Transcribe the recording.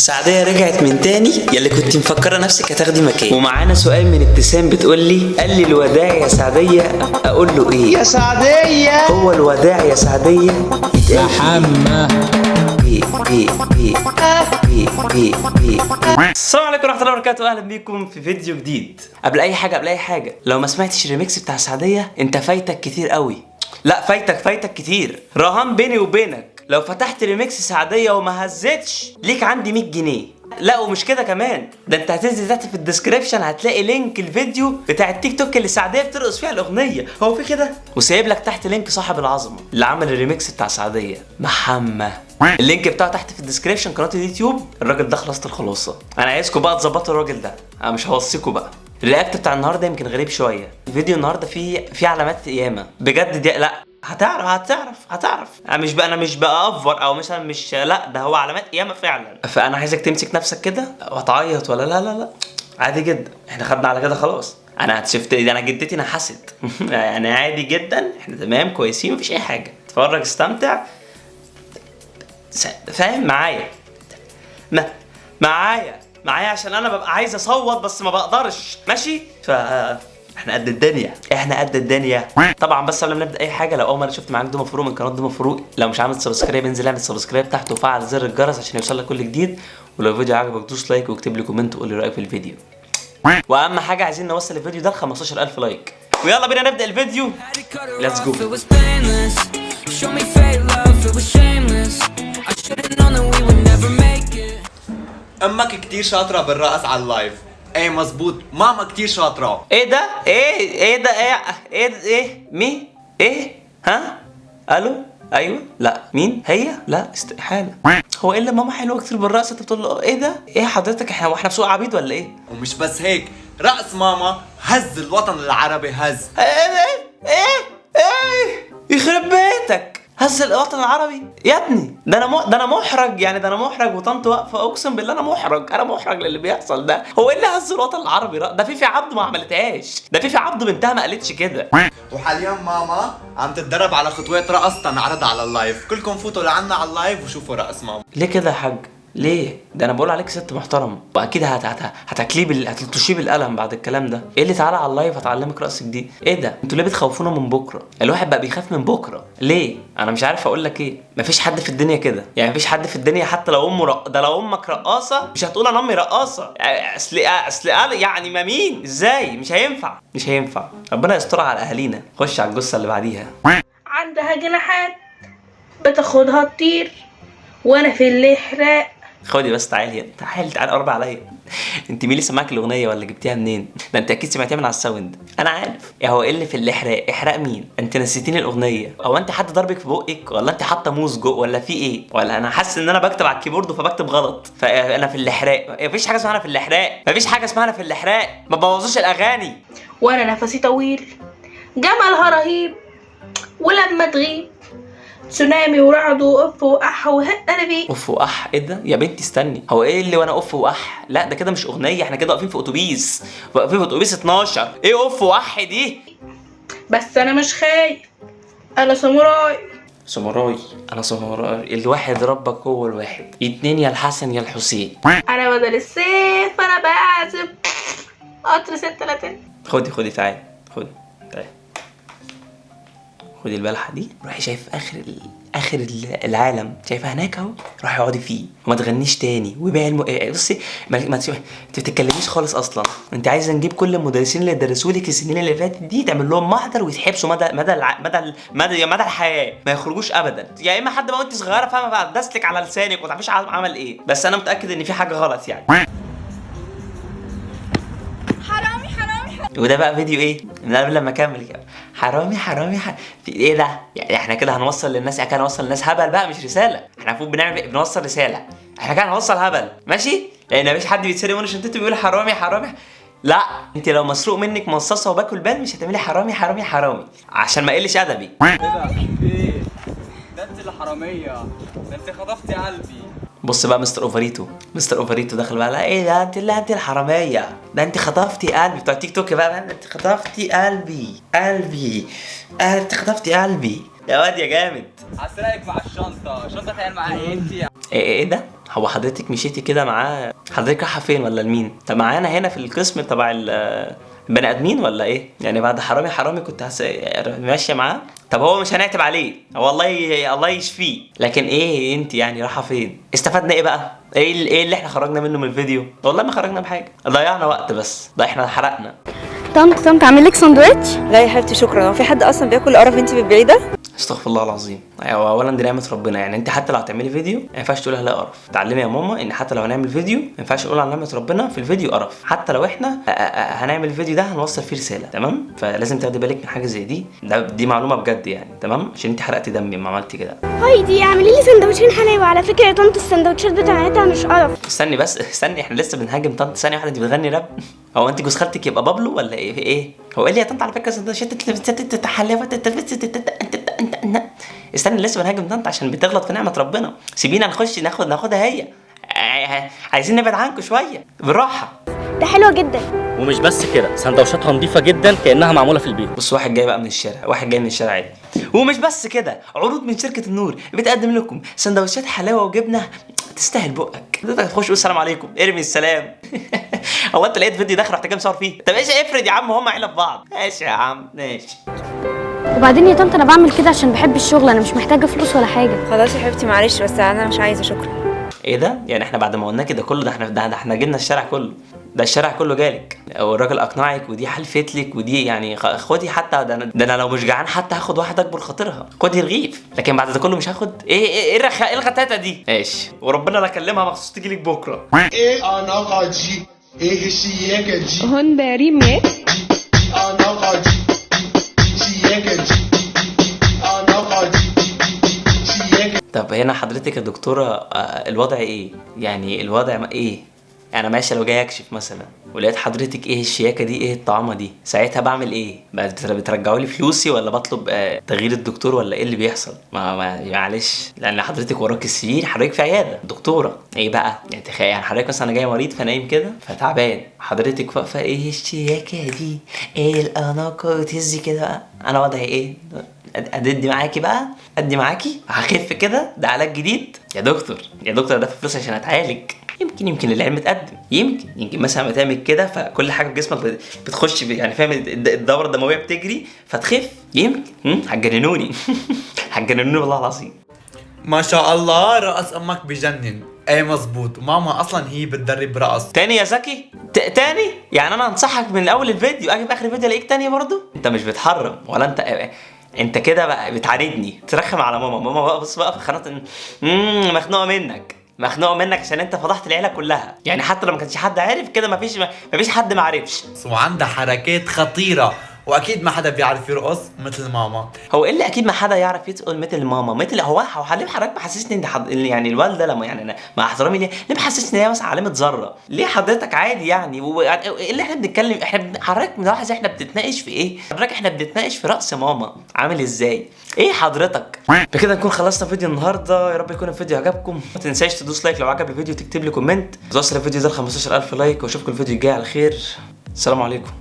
سعدية رجعت من تاني، يلي كنت مفكرة نفسك هتاخدي مكان. ومعانا سؤال من ابتسام بتقول لي قال لي الوداع يا سعدية اقول له ايه؟ يا سعدية هو الوداع يا سعدية يتقال محمد السلام عليكم ورحمة الله وبركاته، اهلا بيكم في فيديو جديد. قبل اي حاجة لو ما سمعتش الريميكس بتاع سعدية انت فايتك كتير قوي. لا فايتك كتير. رهان بيني وبينك لو فتحت ريميكس سعدية وما هزتش ليك عندي 100 جنيه. لا ومش كده كمان، ده انت هتنزل تحت في الديسكريبشن هتلاقي لينك الفيديو بتاع التيك توك اللي سعدية بترقص فيها الاغنية. هو في كده؟ وسايب لك تحت لينك صاحب العظمة اللي عمل الريميكس بتاع سعدية، محمد. اللينك بتاعه تحت في الديسكريبشن، قناة اليوتيوب. الراجل ده خلاص الخلاصة. انا عايزكم بقى تظبطوا الراجل ده، انا مش هوصيكم بقى. الرياكت بتاع النهارده يمكن غريب شويه. الفيديو النهارده فيه علامات قيامه بجد. دي لا هتعرف. انا مش بأفور او مثلا مش، لا ده هو علامات قيامه فعلا. فانا عايزك تمسك نفسك كده وتعيط ولا لا عادي جدا، احنا خدنا على كده خلاص. انا شفت انا جدتي نحست يعني عادي جدا، احنا تمام كويسين مفيش اي حاجه. اتفرج استمتع، فاهم معايا؟ معايا عشان انا ببقى عايز اصوت بس ما بقدرش، ماشي؟ احنا قد الدنيا. طبعا بس قبل ما نبدا اي حاجه، لو اول مره شفت معاك دوما فروق من قناه دوما فروق، لو مش عامل سبسكرايب انزل اعمل سبسكرايب تحت وفعل زر الجرس عشان يوصلك كل جديد. ولو الفيديو عجبك دوس لايك واكتب لي كومنت وقول لي رايك في الفيديو. واهم حاجه عايزين نوصل الفيديو ده ل 15000 لايك. ويلا بينا نبدا الفيديو، ليتس جو. امك كتير شاطرة بالرقص على اللايف. ايه مظبوط، ماما كتير شاطرة. ايه ده؟ ايه مين؟ ايه؟ ها؟ الو؟ ايوه؟ لا مين؟ هي؟ لا استحالة. هو ايه اللي ماما حلوة كتير بالرقص انت بتقول له ايه ده؟ ايه حضرتك احنا في سوق عبيد ولا ايه؟ ومش بس هيك، رقص ماما هز الوطن العربي هز. ايه يخرب بيتك، هز الوطن العربي يا ابني. ده انا محرج يعني، ده انا محرج وطنط واقفه. اقسم بالله انا محرج للي بيحصل ده. هو ايه اللي هز الوطن العربي؟ ده في عبده ما عملتهاش، ده في عبده بنتها ما قالتش كده. وحاليا ماما عم تتدرب على خطوات رقص تنعرض على اللايف. كلكم فوتوا لعنا على اللايف وشوفوا رقص ماما. ليه كده يا حاج؟ ليه؟ ده انا بقول عليك ست محترم، واكيد هتلطشيه بالقلم بعد الكلام ده. ايه اللي تعالى على اللايف هتعلمك رقص جديد؟ ايه ده؟ انتوا ليه بتخوفونا من بكره؟ الواحد بقى بيخاف من بكره ليه؟ انا مش عارف اقول لك ايه. مفيش حد في الدنيا كده، يعني مفيش حد في الدنيا حتى لو امه ده لو امك رقاصه مش هتقول انا امي رقاصه. اصل يعني ما مين؟ ازاي؟ مش هينفع. ربنا يسترها على اهالينا. خش على الجثه اللي بعديها. عندها جناحات بتاخدها تطير وانا في الاحراق. خدي بس، تعالي قرب عليا. انت مين اللي سمعك الاغنيه ولا جبتيها منين؟ ده انت اكيد سمعتيها من على الساوند. انا عارف. هو ايه اللي في الاحراق؟ احراق مين؟ انت نسيتيني الاغنيه. او انت حد ضربك في بقك، ولا انت حاطه موز جو، ولا في ايه؟ ولا انا حاسس ان انا بكتب على الكيبورد فبكتب غلط. فانا في الاحراق. مفيش حاجه اسمها انا في الاحراق. ما تبوظوش الاغاني. وانا نفسي طويل جمالها رهيب، ولما تغيب تسونامي ورعد وقف واح وهق قلبي. اف واح؟ ايه ده يا بنتي؟ استني، هو ايه اللي وانا اف واح؟ لا ده كده مش اغنيه، احنا كده واقفين في اتوبيس 12. ايه اف واح دي؟ بس انا مش خايف، انا ساموراي. انا ساموراي. الواحد ربك هو الواحد، اتنين يا الحسن يا الحسين. انا بدل السيف انا بعزف قطر 36. خدي تعالي. خدي البلحه دي، روحي شايف اخر العالم، شايفها هناك اهو، روحي اقعدي فيه وما تغنيش تاني. وبيع بصي ما تتكلميش خالص اصلا. انت عايزه نجيب كل المدرسين اللي درسوا لك السنين اللي فاتت دي، تعمل لهم محضر ويتحبسوا مدى الحياه، ما يخرجوش ابدا. يا اما حد بقى وانت صغيره فاهمه بقى دستلك على لسانك وما تعرفيش عمل ايه. بس انا متاكد ان في حاجه غلط يعني. حرامي وده بقى فيديو ايه؟ من قبل لما اكمل كده. حرامي في ايه ده؟ يعني احنا كده هنوصل للناس، هبل بقى مش رساله. احنا المفروض بنوصل رساله. احنا كده هنوصل هبل، ماشي؟ لان مفيش حد بيتسرق منه شنطته بيقول حرامي. لا انت لو مسروق منك مصاصه وباكل بال مش هتعملي حرامي عشان ما اقلش ادبي. ايه ده انت اللي حراميه، ده انت خطفتي قلبي. بص بقى مستر اوفريتو دخل بقى. لا ايه ده؟ انت الحراميه، ده انت خطفتي قلبي. بتوع تيك توك بقى انت خطفتي قلبي انت خطفتي قلبي. يا واد يا جامد. هسرقك مع الشنطه تخيل معاها ايه انت؟ ايه ده؟ هو حضرتك مشيتي كده معاه؟ حضرتك رايحه فين ولا لمين؟ طب معانا هنا في القسم تبع البني ادمين ولا ايه؟ يعني بعد حرامي كنت ماشيه معاه؟ طب هو مش هنعتب عليه، هو الله يشفيه، لكن ايه انت يعني رايحه فين؟ استفدنا ايه بقى؟ ايه اللي احنا خرجنا منه من الفيديو؟ والله ما خرجنا بحاجه، ضيعنا وقت بس، ده احنا حرقنا. طنط اعمل لك ساندوتش؟ لا يا حبيبتي شكرا. هو في حد اصلا بياكل قرف انت بتبيعيه ده؟ استغفر الله العظيم. اولا دي نعمه ربنا، يعني انت حتى لو هتعملي فيديو ما ينفعش تقولي عليها قرف. اتعلمي يا ماما ان حتى لو هنعمل فيديو ما ينفعش نقول على نعمه ربنا في الفيديو قرف، حتى لو احنا هنعمل الفيديو ده هنوصل فيه رساله، تمام؟ فلازم تاخدي بالك من حاجه زي دي، دي معلومه بجد يعني، تمام؟ عشان انت حرقتي دمي لما عملتي كده. هايدي اعملي لي سندوتشين حلاوه. على فكره يا طنط السندوتشات بتاعتها مش قرف. استني بس، استني، احنا لسه بنهاجم طنط. ثانيه واحده، انت بتغني راب؟ هو انت جوز خالتك يبقى بابلو ولا ايه؟ في ايه؟ هو قال لي يا طنط على فكره سندوتشات حلاوه. استني لسه بنهاجم طنط عشان بتغلط في نعمه ربنا. سيبينا نخش ناخدها هي. عايزين نبعد عنكم شويه بالراحه. ده حلوه جدا. ومش بس كده، سندوتشاتها نظيفه جدا كانها معموله في البيت. بص، واحد جاي بقى من الشارع، واحد جاي من الشارع عادي. ومش بس كده، عروض من شركه النور بتقدم لكم سندوتشات حلاوه وجبنه تستاهل بقك. حضرتك تخش تقول السلام عليكم، ارمي السلام. هو انت لقيت فيديو داخل رحت جاي مصور فيه؟ طب ايش افرض يا عم هم عيله في بعض. ماشي يا عم ماشي. وبعدين يا طنط انا بعمل كده عشان بحب الشغل، انا مش محتاجه فلوس ولا حاجه. خلاص يا حبيبتي معلش بس انا مش عايزه شكرا. ايه ده؟ يعني احنا بعد ما قلنا كده كله، ده احنا جبنا الشارع كله، ده الشارع كله جالك، والراجل اقنعك ودي حلفت لك ودي يعني خدي حتى ده انا لو مش جعان حتى هاخد واحد اكبر خاطرها، خدي رغيف، لكن بعد ده كله مش هاخد. ايه الغتاتة دي؟ ماشي، وربنا لا اكلمها مخصوص تيجي لك بكره. ايه علاقه دي؟ ايه الشياكه دي؟ هون بريمي علاقه دي شياكه دي علاقه دي شياكه. طب هنا حضرتك يا دكتوره الوضع ايه؟ يعني الوضع ايه؟ انا ماشي لو جاي اكشف مثلا ولقيت حضرتك ايه الشياكه دي، ايه الطعامه دي، ساعتها بعمل ايه؟ بترجعوا لي فلوسي ولا بطلب تغيير الدكتور ولا ايه اللي بيحصل؟ معلش، لان حضرتك وراك السرير، حضرتك في عياده دكتوره، ايه بقى؟ يعني تخيل يعني حضرتك مثلا انا جاي مريض فنايم كده فتعبان، حضرتك واقفه ايه الشياكه دي، ايه الاناقه، وتهزي كده بقى، انا وضعي ايه؟ ادي معاكي بقى، ادي معاكي هخف كده، ده علاج جديد يا دكتور، يا دكتور ده في فلوس عشان اتعالج. يمكن العلم اتقدم، يمكن مثلا ما تعمل كده فكل حاجه في جسمك بتخش يعني فاهم، الدوره الدمويه بتجري فتخف، يمكن. هتجننوني. هتجننوني والله العظيم. ما شاء الله رقص امك بجنن. ايه مزبوط، ماما اصلا هي بتدرب رقص. تاني يا زكي؟ تاني؟ يعني انا انصحك من اول الفيديو اجي في اخر الفيديو الاقيك تاني برضو؟ انت مش بتحرم ولا انت كده بقى بتعاندني، ترخم على ماما بقى. بص بقى في خانات مخنوقه منك عشان انت فضحت العيله كلها، يعني حتى لو ما كانش حد عارف كده مفيش حد ما عرفش. وعندها حركات خطيره، واكيد ما حدا بيعرف يرقص مثل ماما. هو ايه اللي اكيد ما حدا يعرف يتقل مثل ماما؟ مثل هو ليه حضرتك محسسني ان يعني الوالده لما يعني انا مع احترامي ليه محسسني ان هي مثلا علامه ذره؟ ليه حضرتك عادي يعني؟ ايه اللي احنا بنتكلم؟ حضرتك ملاحظ احنا بنتناقش في ايه؟ حضرتك احنا بنتناقش في رأس ماما عامل ازاي؟ ايه حضرتك؟ بكده نكون خلصنا فيديو النهارده، يا رب يكون الفيديو عجبكم. ما تنساش تدوس لايك لو عجب الفيديو، تكتب لي كومنت، توصل الفيديو ده ل 15000 لايك، واشوفكم الفيديو الجاي على خير. السلام عليكم.